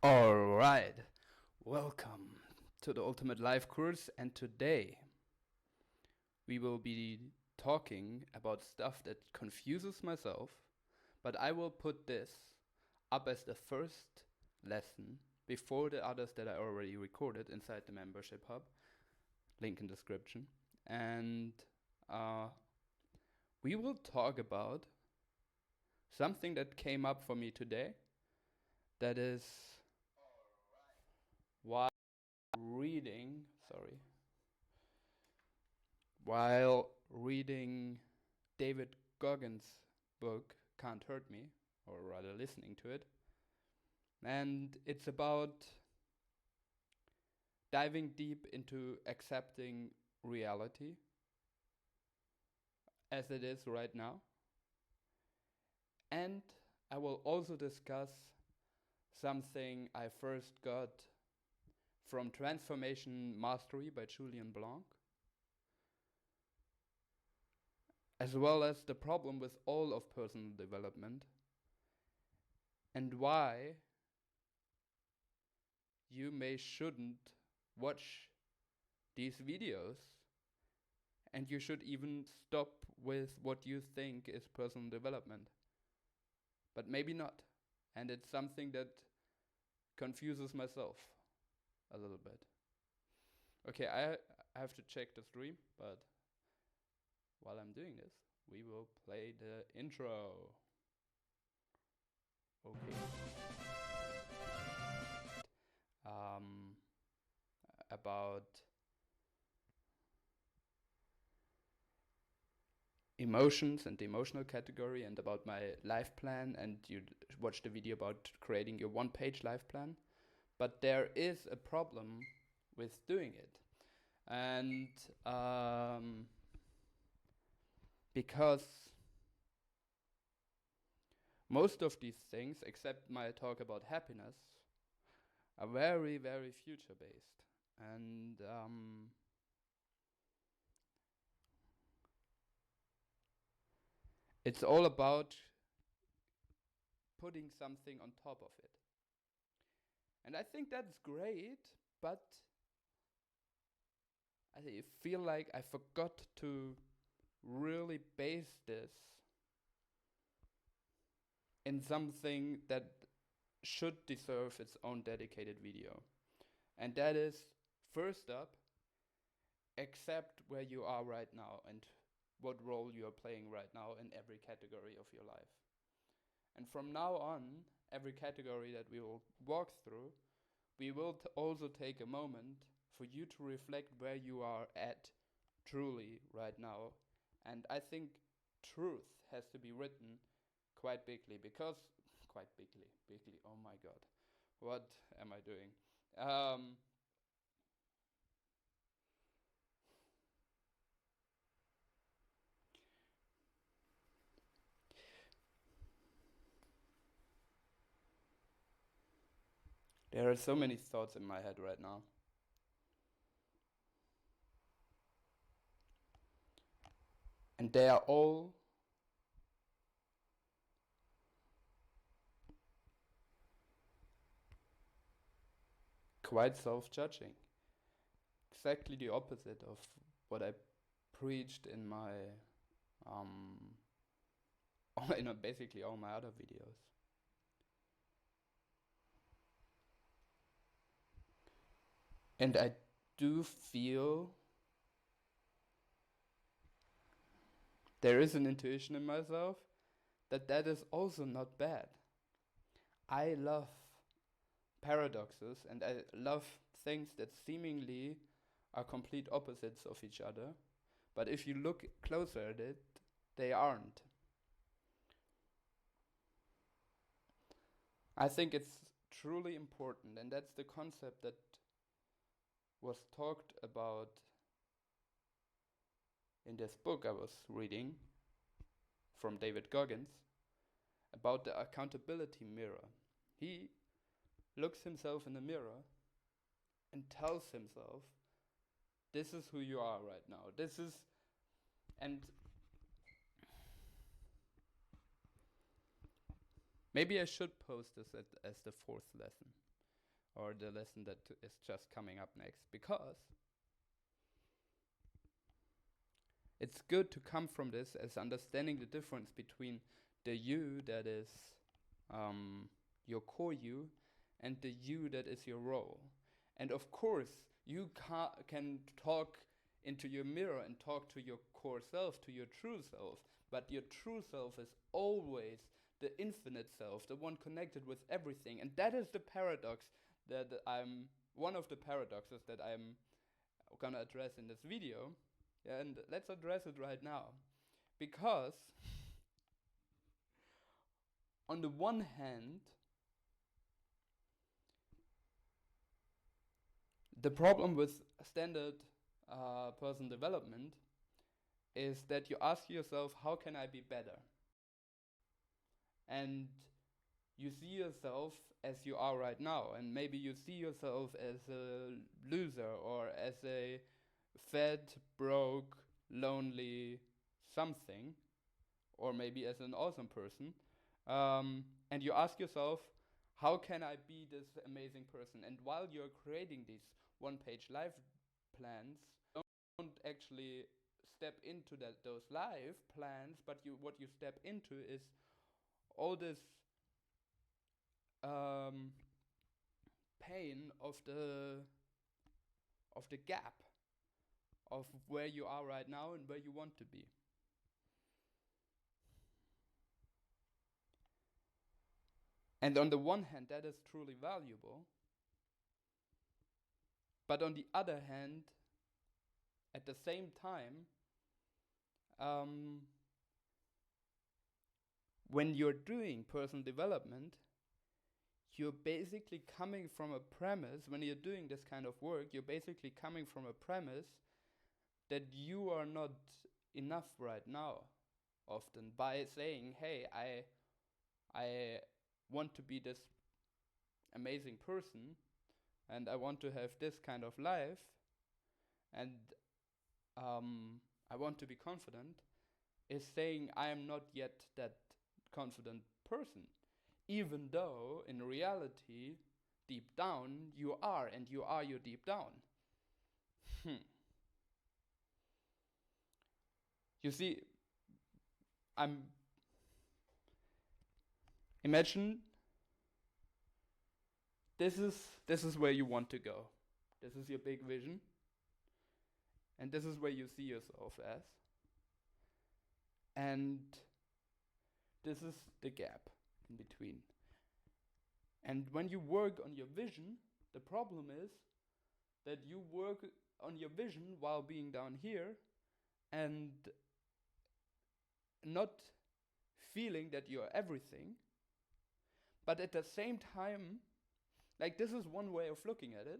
Alright, welcome to the Ultimate Life course, and today we will be talking about stuff that confuses myself, but I will put this up as the first lesson before the others that I already recorded inside the membership hub, link in description, and uh, we will talk about something that came up for me today, that is why reading, sorry, while reading David Goggins' book, Can't Hurt Me, or rather listening to it. And it's about diving deep into accepting reality as it is right now. And I will also discuss something I first got from Transformation Mastery by Julian Blanc, as well as the problem with all of personal development and why you shouldn't watch these videos, and you should even stop with what you think is personal development. But maybe not. And it's something that confuses myself a little bit. Okay, I have to check the stream, but while I'm doing this, we will play the intro. Okay. About emotions and the emotional category, and about my life plan, and you watch the video about creating your one-page life plan. But there is a problem with doing it. And because most of these things, except my talk about happiness, are very, very future-based. And it's all about putting something on top of it. And I think that's great, but I feel like I forgot to really base this in something that should deserve its own dedicated video. And that is, first up, accept where you are right now and what role you are playing right now in every category of your life. And from now on, every category that we will walk through, we will also take a moment for you to reflect where you are at truly right now. And I think truth has to be written quite bigly, because quite bigly, oh my god, what am I doing? There are so many thoughts in my head right now. And they are all quite self-judging. Exactly the opposite of what I preached in my basically all my other videos. And I do feel there is an intuition in myself that is also not bad. I love paradoxes, and I love things that seemingly are complete opposites of each other, but if you look closer at it, they aren't. I think it's truly important, and that's the concept that was talked about in this book I was reading from David Goggins, about the accountability mirror. He looks himself in the mirror and tells himself, this is who you are right now. And maybe I should post this as the fourth lesson. or the lesson that is just coming up next, because it's good to come from this as understanding the difference between the you that is your core you and the you that is your role. And of course, you can talk into your mirror and talk to your core self, to your true self, but your true self is always the infinite self, the one connected with everything. And that is the paradox that one of the paradoxes that I'm gonna address in this video. And let's address it right now. Because on the one hand, the problem with standard person development is that you ask yourself, how can I be better? And you see yourself as you are right now, and maybe you see yourself as a loser or as a fat, broke, lonely something, or maybe as an awesome person, and you ask yourself, how can I be this amazing person? And while you're creating these one-page life plans, don't actually step into those life plans, but what you step into is all this pain of the gap of where you are right now and where you want to be. And on the one hand, that is truly valuable. But on the other hand, at the same time, when you're doing personal development, you're basically coming from a premise, when you're doing this kind of work, you're basically coming from a premise that you are not enough right now, often, by saying, hey, I want to be this amazing person, and I want to have this kind of life, and I want to be confident, is saying I am not yet that confident person. Even though, in reality, deep down, you are, and you are you deep down. You see, imagine this is where you want to go. This is your big vision. And this is where you see yourself as. And this is the gap in between. And when you work on your vision, the problem is that you work on your vision while being down here and not feeling that you're everything. But at the same time, like, this is one way of looking at it,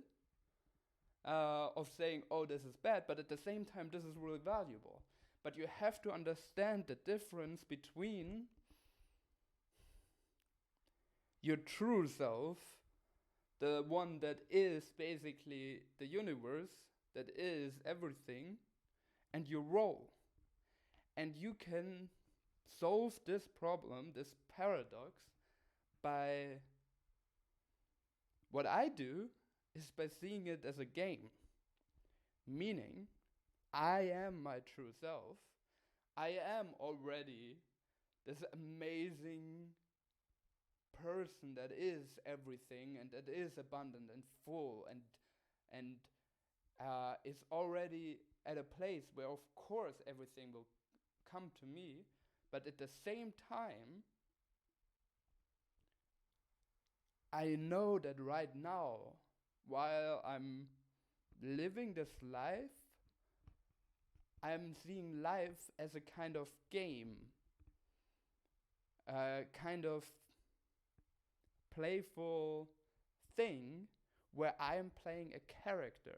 of saying, oh, this is bad, but at the same time, this is really valuable. But you have to understand the difference between your true self, the one that is basically the universe, that is everything, and your role. And you can solve this problem, this paradox, by what I do is by seeing it as a game. Meaning, I am my true self. I am already this amazing person that is everything and that is abundant and full and is already at a place where, of course, everything will come to me. But at the same time, I know that right now, while I'm living this life, I'm seeing life as a kind of game, a kind of playful thing where I am playing a character.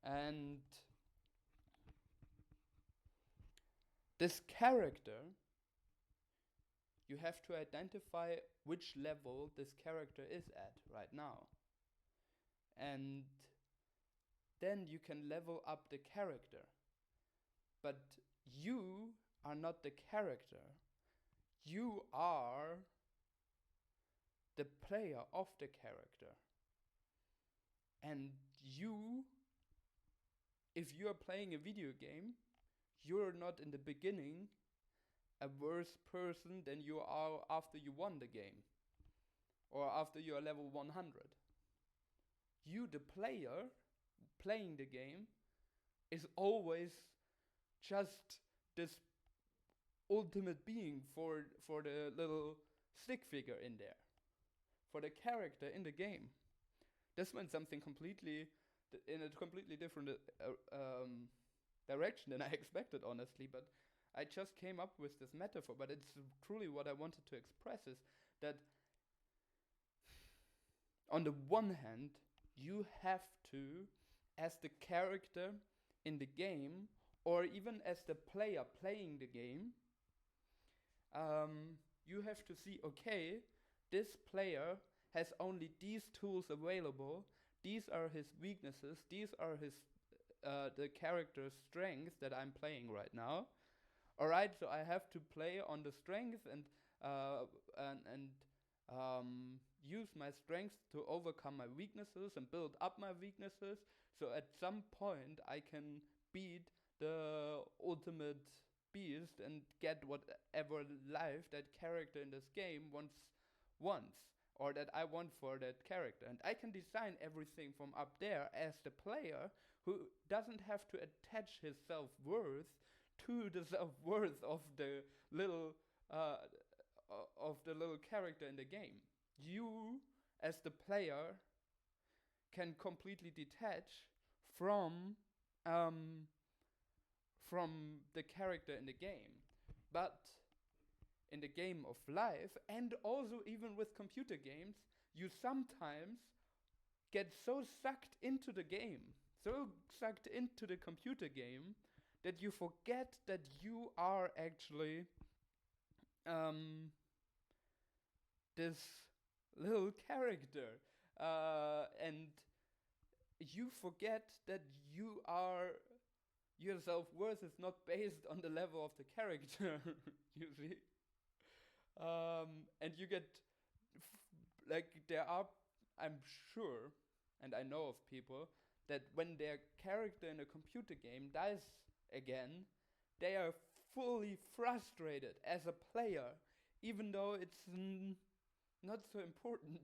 And this character, you have to identify which level this character is at right now. And then you can level up the character. But you are not the character. You are the player of the character. And if you are playing a video game, you're not in the beginning a worse person than you are after you won the game or after you are level 100. You, the player playing the game, is always just this ultimate being for the little stick figure in there, for the character in the game. This went something in a completely different direction than I expected, honestly, but I just came up with this metaphor, but it's truly what I wanted to express, is that on the one hand, you have to, as the character in the game, or even as the player playing the game, you have to see, okay, this player has only these tools available, these are his weaknesses, these are the character's strengths that I'm playing right now. Alright, so I have to play on the strengths and use my strengths to overcome my weaknesses and build up my weaknesses, so at some point I can beat the ultimate beast and get whatever life that character in this game wants, or that I want for that character. And I can design everything from up there as the player, who doesn't have to attach his self-worth to the self-worth of the little character in the game. You, as the player, can completely detach from the character in the game. But in the game of life, and also even with computer games, you sometimes get so sucked into the game, so sucked into the computer game, that you forget that you are actually this little character, and you forget that your self-worth is not based on the level of the character, you see. And you get, there are, I'm sure, and I know of people, that when their character in a computer game dies again, they are fully frustrated as a player, even though it's not so important.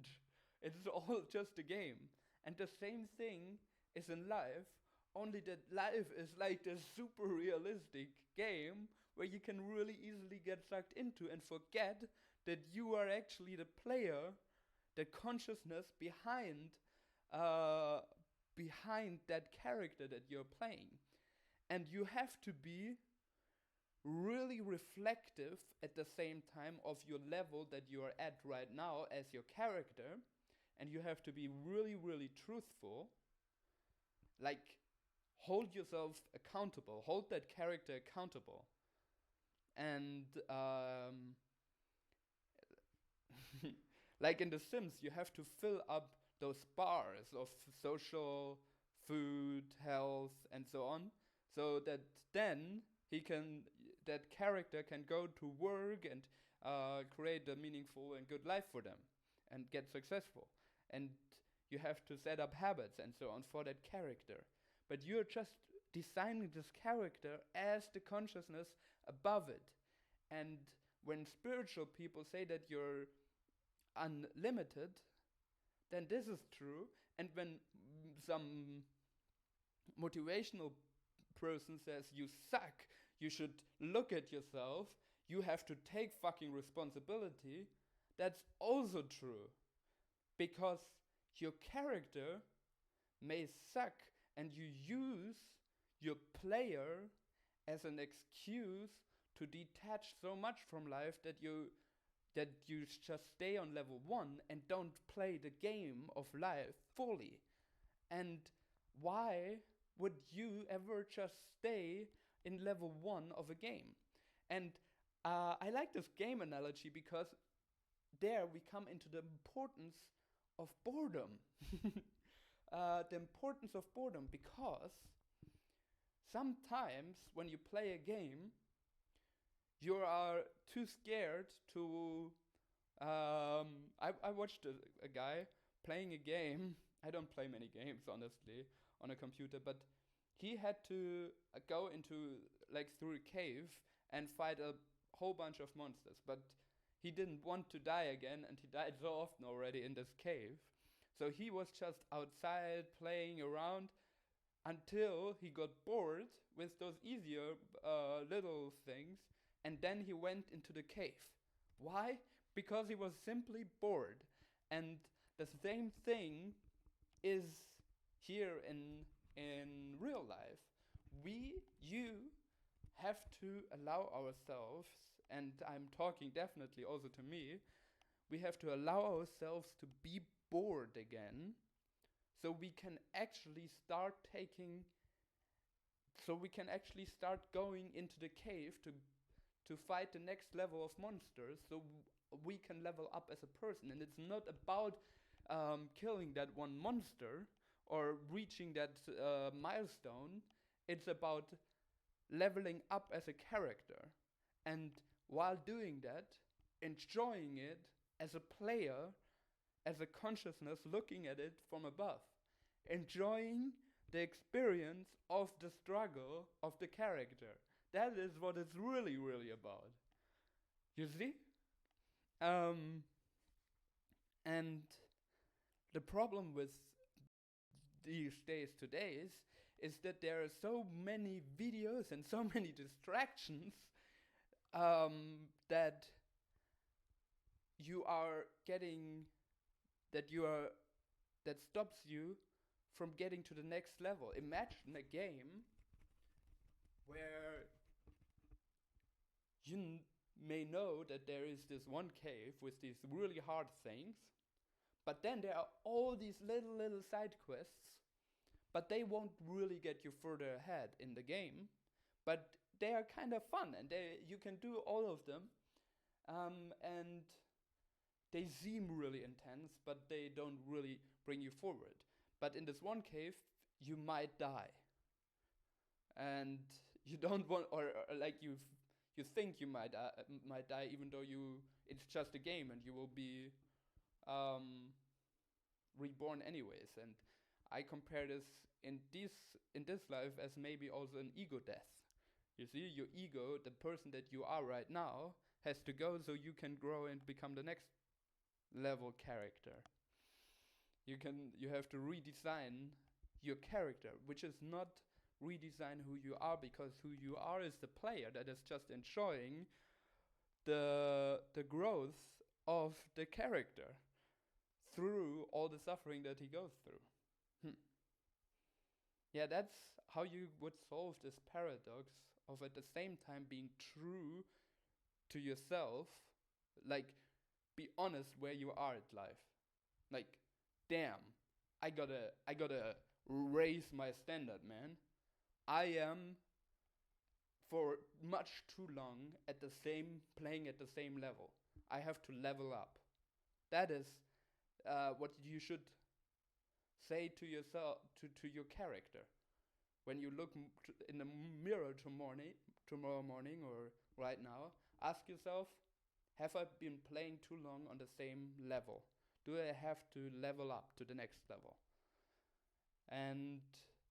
It's all just a game. And the same thing is in life, only that life is like this super realistic game where you can really easily get sucked into and forget that you are actually the player, the consciousness behind that character that you're playing. And you have to be really reflective at the same time of your level that you are at right now as your character, and you have to be really, really truthful. Like, hold yourself accountable, hold that character accountable. And like in The Sims, you have to fill up those bars of social, food, health, and so on, so that then that character can go to work and create a meaningful and good life for them and get successful. And you have to set up habits and so on for that character. But you're just designing this character as the consciousness above it. And when spiritual people say that you're unlimited, then this is true. And when some motivational person says you suck, you should look at yourself, you have to take fucking responsibility, that's also true. Because your character may suck, and you use your player as an excuse to detach so much from life that you just stay on level 1 and don't play the game of life fully. And why would you ever just stay in level 1 of a game? And I like this game analogy because there we come into the importance of boredom. The importance of boredom, because sometimes when you play a game, you are too scared to... I watched a guy playing a game, I don't play many games, honestly, on a computer, but he had to go into, like, through a cave and fight a whole bunch of monsters, but he didn't want to die again, and he died so often already in this cave. So he was just outside playing around until he got bored with those easier little things, and then he went into the cave. Why? Because he was simply bored. And the same thing is here in real life. You have to allow ourselves, and I'm talking definitely also to me, we have to allow ourselves to be bored again, so we can actually start taking, so we can actually start going into the cave to fight the next level of monsters, so we can level up as a person. And it's not about killing that one monster or reaching that milestone. It's about leveling up as a character, and while doing that, enjoying it as a player, as a consciousness looking at it from above, enjoying the experience of the struggle of the character. That is what it's really, really about. You see? And the problem with these days today is that there are so many videos and so many distractions that you are getting, that stops you from getting to the next level. Imagine a game where you may know that there is this one cave with these really hard things, but then there are all these little side quests, but they won't really get you further ahead in the game, but they are kind of fun, and you can do all of them, and they seem really intense, but they don't really bring you forward. But in this one cave, you might die, and you don't want, or like you think you might die, even though it's just a game, and you will be reborn anyways. And I compare this in this life as maybe also an ego death. You see, your ego, the person that you are right now, has to go so you can grow and become the next level character. You have to redesign your character, which is not redesign who you are, because who you are is the player that is just enjoying the growth of the character through all the suffering that he goes through. Yeah, that's how you would solve this paradox of at the same time being true to yourself, like be honest where you are at life. Like, damn, I gotta raise my standard, man. I am for much too long playing at the same level. I have to level up. That is what you should say to yourself, to your character. When you look in the mirror tomorrow morning or right now, ask yourself, have I been playing too long on the same level? Do I have to level up to the next level? And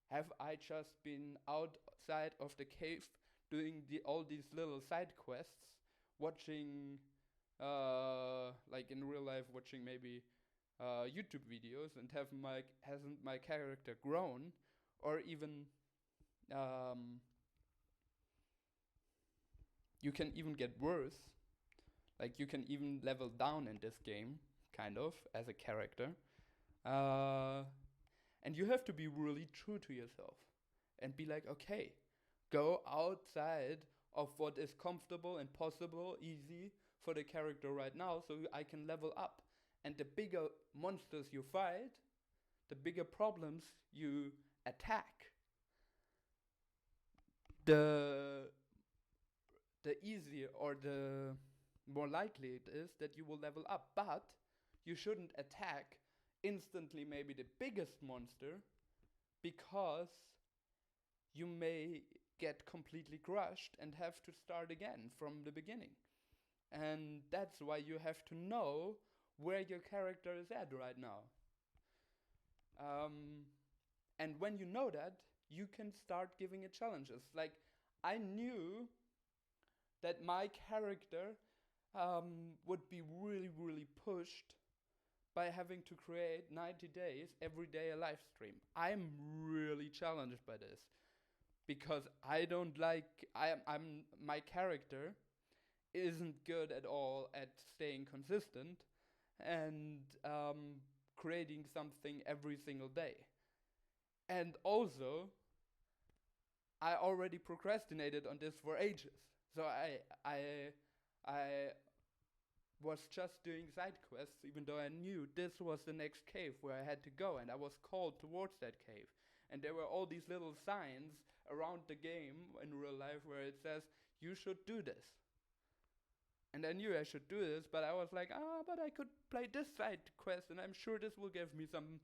have I just been outside of the cave doing all these little side quests, watching, like in real life, watching maybe YouTube videos, and hasn't my character grown, or even you can even get worse. Like, you can even level down in this game, kind of, as a character. And you have to be really true to yourself and be like, okay, go outside of what is comfortable and possible, easy for the character right now, so I can level up. And the bigger monsters you fight, the bigger problems you attack, the easier or the more likely it is that you will level up. But you shouldn't attack instantly maybe the biggest monster, because you may get completely crushed and have to start again from the beginning. And that's why you have to know where your character is at right now. Um, and when you know that, you can start giving it challenges. Like, I knew that my character would be really, really pushed by having to create 90 days every day a live stream. I'm really challenged by this because I don't like I'm my character isn't good at all at staying consistent and creating something every single day. And also, I already procrastinated on this for ages. So I was just doing side quests, even though I knew this was the next cave where I had to go, and I was called towards that cave. And there were all these little signs around the game in real life where it says, you should do this. And I knew I should do this, but I was like, but I could play this side quest, and I'm sure this will give me some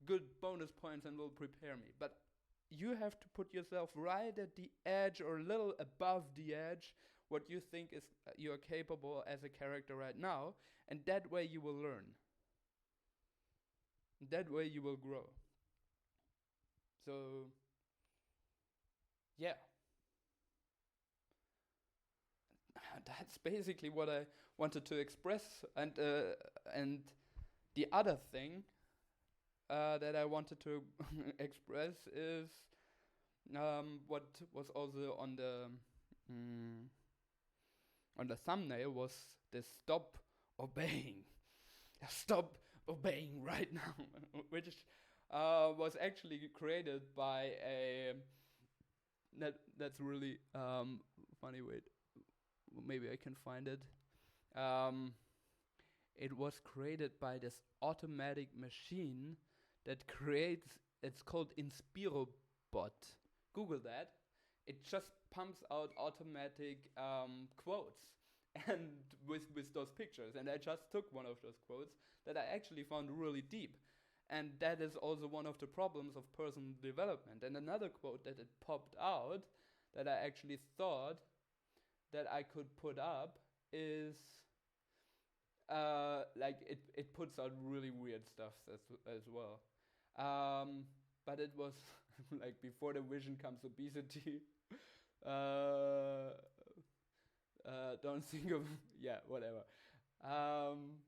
good bonus points and will prepare me. But you have to put yourself right at the edge or a little above the edge what you think is you're capable as a character right now, and that way you will learn. That way you will grow. So yeah, that's basically what I wanted to express. And the other thing that I wanted to express is what was also on the thumbnail was the stop obeying. Stop obeying right now, which was actually created by a that's really funny. Wait, maybe I can find it. Um, it was created by this automatic machine that creates. It's called InspiroBot. Google that. It just pumps out automatic quotes and with those pictures. And I just took one of those quotes that I actually found really deep. And that is also one of the problems of personal development. And another quote that it popped out that I actually thought that I could put up is like it puts out really weird stuff as well. But it was like before the vision comes obesity. uh, don't think of yeah, whatever. Um,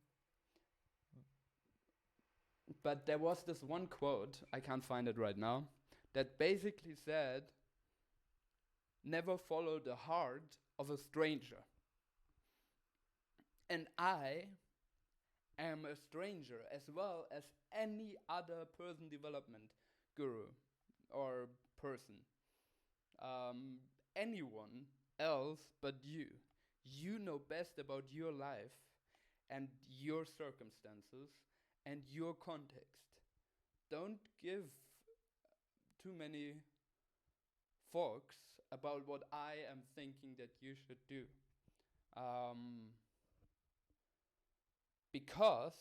but there was this one quote, I can't find it right now, that basically said, "Never follow the heart of a stranger." And I am a stranger as well as any other person development guru or person. Um, Anyone else but you. You know best about your life and your circumstances and your context. Don't give too many forks about what I am thinking that you should do. Um, because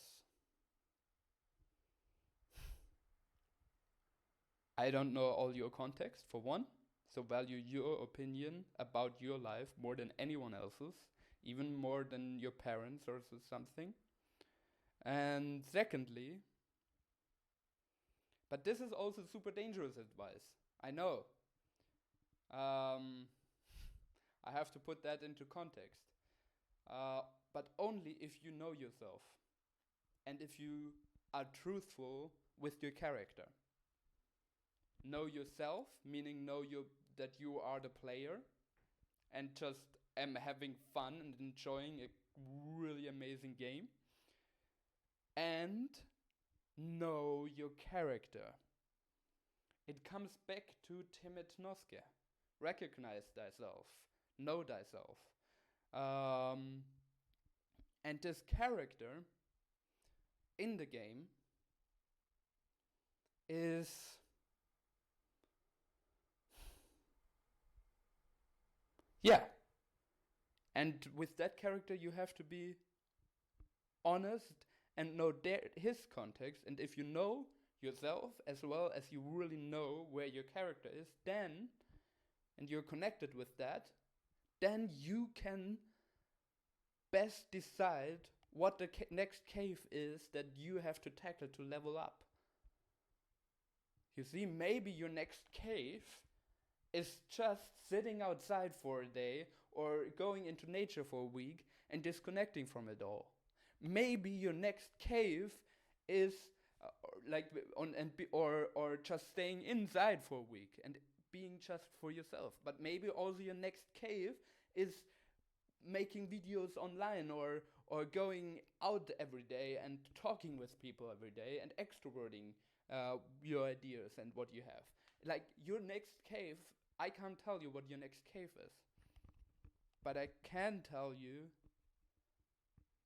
I don't know all your context, for one. So value your opinion about your life more than anyone else's, even more than your parents or something. And secondly, but this is also super dangerous advice. I know. I have to put that into context. But only if you know yourself and if you are truthful with your character. Know yourself, meaning that you are the player and just am having fun and enjoying a really amazing game. And know your character. It comes back to Timid Noske. Recognize thyself. Know thyself. And this character in the game is yeah. And with that character you have to be honest and know his context. And if you know yourself as well as you really know where your character is, then, and you're connected with that, then you can best decide what the next cave is that you have to tackle to level up. You see, maybe your next cave is just sitting outside for a day or going into nature for a week and disconnecting from it all. Maybe your next cave is like on and be, or just staying inside for a week and being just for yourself. But maybe also your next cave is making videos online or going out every day and talking with people every day and extroverting your ideas and what you have. Like your next cave, I can't tell you what your next cave is, but I can tell you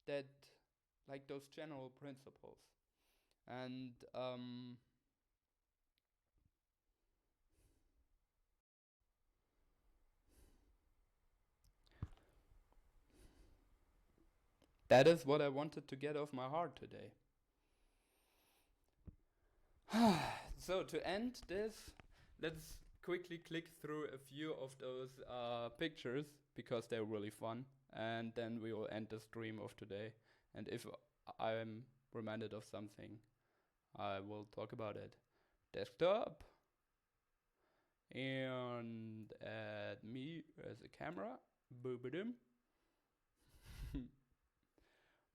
that like those general principles. And that is what I wanted to get off my heart today. So to end this, let's quickly click through a few of those pictures because they're really fun, and then we will end the stream of today. And if I'm reminded of something, I will talk about it. Desktop, and add me as a camera. Boobadum.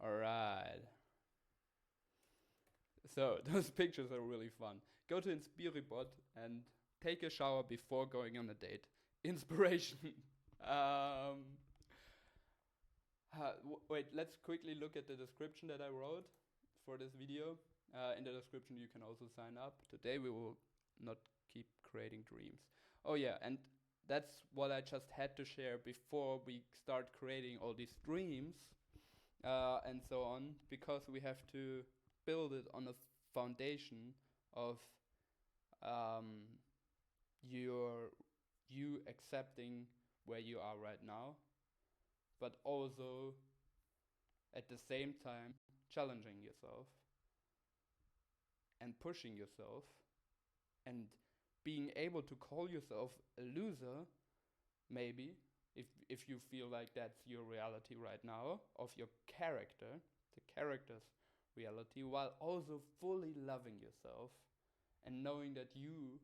Alright. So those pictures are really fun. Go to Inspiribot and take a shower before going on a date. Inspiration. Wait, let's quickly look at the description that I wrote for this video. In the description you can also sign up. Today we will not keep creating dreams. Oh yeah, and that's what I just had to share before we start creating all these dreams and so on, because we have to build it on a foundation of you accepting where you are right now, but also at the same time challenging yourself and pushing yourself and being able to call yourself a loser, maybe, if you feel like that's your reality right now, of your character, the character's reality, while also fully loving yourself and knowing that you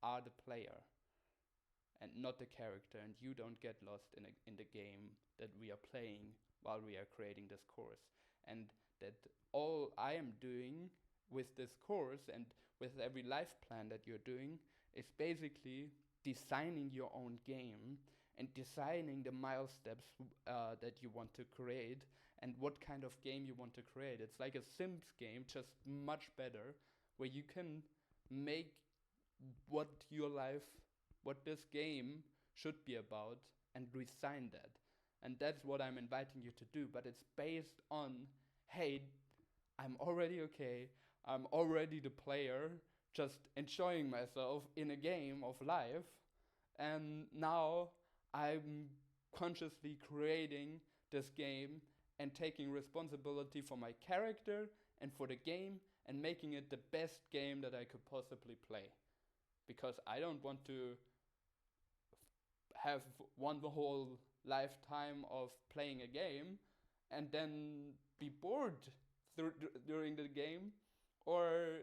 are the player and not the character, and you don't get lost in the game that we are playing while we are creating this course. And that all I am doing with this course and with every life plan that you're doing is basically designing your own game and designing the milestones that you want to create and what kind of game you want to create. It's like a Sims game, just much better, where you can make what your life, what this game should be about, and design that. And that's what I'm inviting you to do. But it's based on, hey, I'm already okay. I'm already the player, just enjoying myself in a game of life. And now I'm consciously creating this game and taking responsibility for my character and for the game and making it the best game that I could possibly play. Because I don't want to have one whole lifetime of playing a game and then be bored during the game, or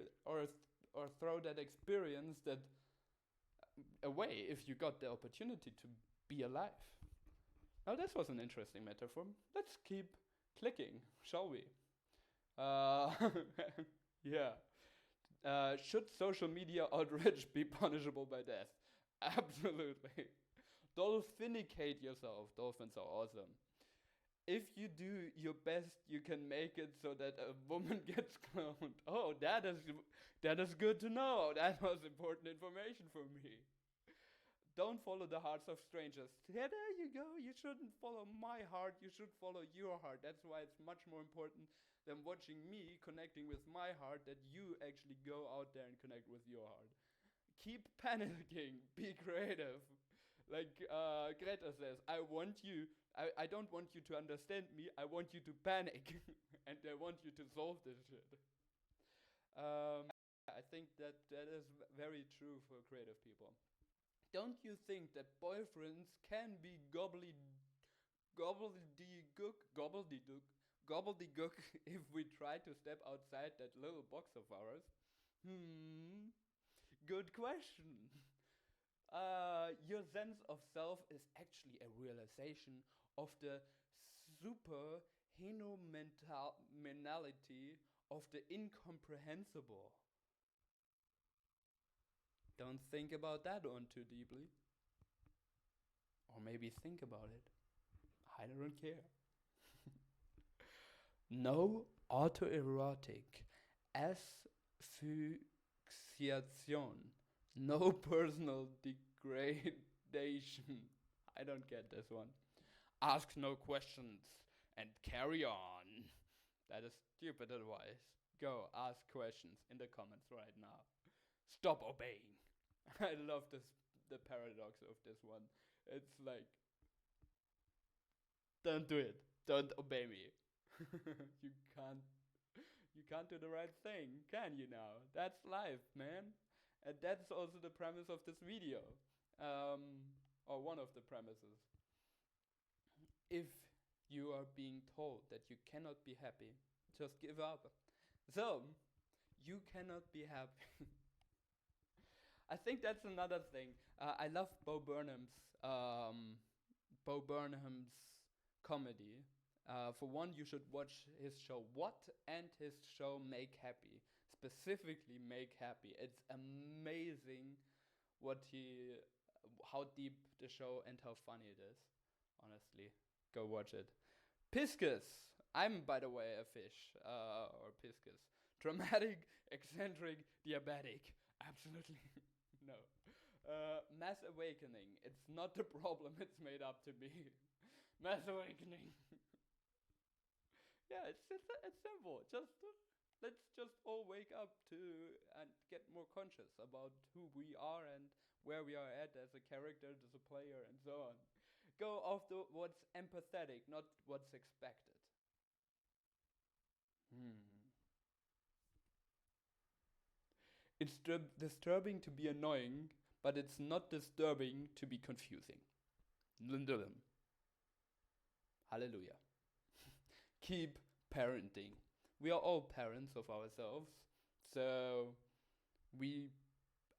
throw that experience that away if you got the opportunity to be alive. Now this was an interesting metaphor. Let's keep clicking, shall we? Yeah. Should social media outrage be punishable by death? Absolutely. Dolphinicate yourself. Dolphins are awesome. If you do your best, you can make it so that a woman gets cloned. Oh, that is good to know. That was important information for me. Don't follow the hearts of strangers. Yeah, there you go. You shouldn't follow my heart. You should follow your heart. That's why it's much more important than watching me connecting with my heart, that you actually go out there and connect with your heart. Keep panicking. Be creative. Like Greta says, I don't want you to understand me. I want you to panic. And I want you to solve this shit. I think that is very true for creative people. Don't you think that boyfriends can be gobbledygook if we try to step outside that little box of ours? Good question. Your sense of self is actually a realization of the superphenomenality of the incomprehensible. Don't think about that one too deeply. Or maybe think about it. I don't care. No autoerotic asphyxiation. No personal degradation. I don't get this one. Ask no questions and carry on. That is stupid advice. Go ask questions in the comments right now. Stop obeying. I love the paradox of this one. It's like, don't do it. Don't obey me. you can't you can't do the right thing, can you now? That's life, man. And that's also the premise of this video. Or one of the premises. If you are being told that you cannot be happy, just give up. So, you cannot be happy. I think that's another thing. I love Bo Burnham's comedy. For one, you should watch his show What and his show Make Happy. Specifically, Make Happy. It's amazing how deep the show and how funny it is. Honestly, go watch it. Piscus. I'm, by the way, a fish. Or Piscus. Dramatic, eccentric, diabetic. Absolutely no. Mass Awakening. It's not the problem it's made up to be. Mass Awakening. Yeah, it's simple. Let's just all wake up to and get more conscious about who we are and where we are at as a character, as a player, and so on. Go after what's empathetic, not what's expected. It's disturbing to be annoying, but it's not disturbing to be confusing. Lindulum. Hallelujah. Keep parenting. We are all parents of ourselves, so we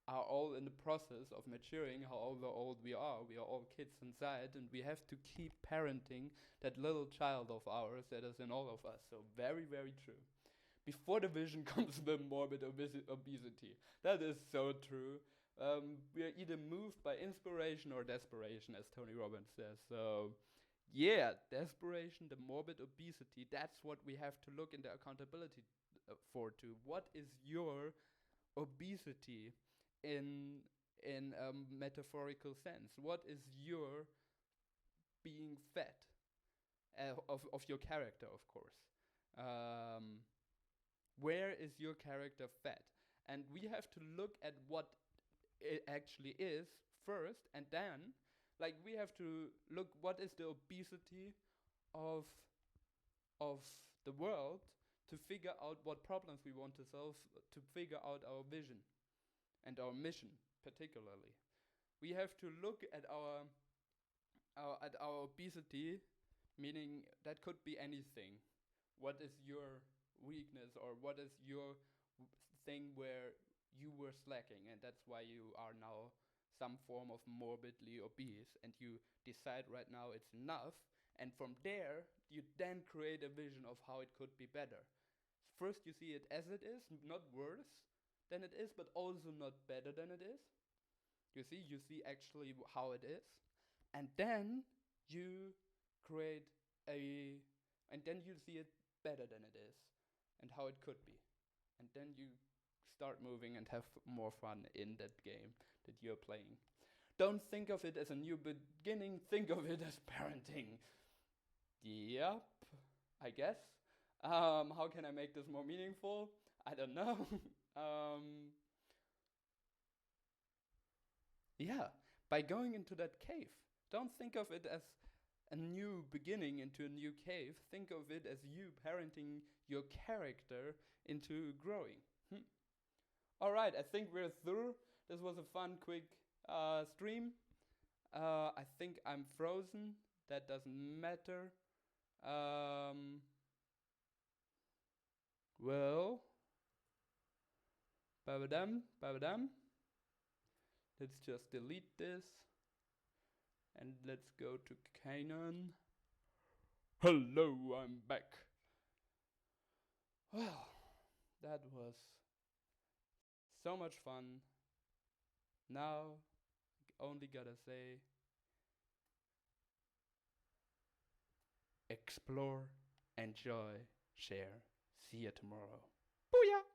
are all in the process of maturing however old we are. We are all kids inside, and we have to keep parenting that little child of ours that is in all of us. So very, very true. Before the vision comes the morbid obesity. That is so true. We are either moved by inspiration or desperation, as Tony Robbins says. So, yeah, desperation, the morbid obesity, that's what we have to look in the accountability for too. What is your obesity in a metaphorical sense? What is your being fat of your character, of course? Where is your character fat? And we have to look at what it actually is first, and then, like, we have to look what is the obesity of the world to figure out what problems we want to solve, to figure out our vision and our mission, particularly. We have to look at our obesity, meaning that could be anything. What is your weakness, or what is your thing where you were slacking, and that's why you are now some form of morbidly obese, and you decide right now it's enough, and from there you then create a vision of how it could be better. First you see it as it is, not worse than it is, but also not better than it is. You see actually how it is, and then you create and then you see it better than it is and how it could be. And then you start moving and have more fun in that game that you're playing. Don't think of it as a new beginning, think of it as parenting. Yep, I guess. How can I make this more meaningful? I don't know. Yeah, by going into that cave. Don't think of it as a new beginning into a new cave. Think of it as you parenting your character into growing. Alright, I think we're through. This was a fun, quick stream. I think I'm frozen. That doesn't matter. Well, babadam, babadam. Let's just delete this. And let's go to Canon. Hello, I'm back. Well, that was so much fun. Now, only gotta say, explore, enjoy, share. See you tomorrow. Booyah!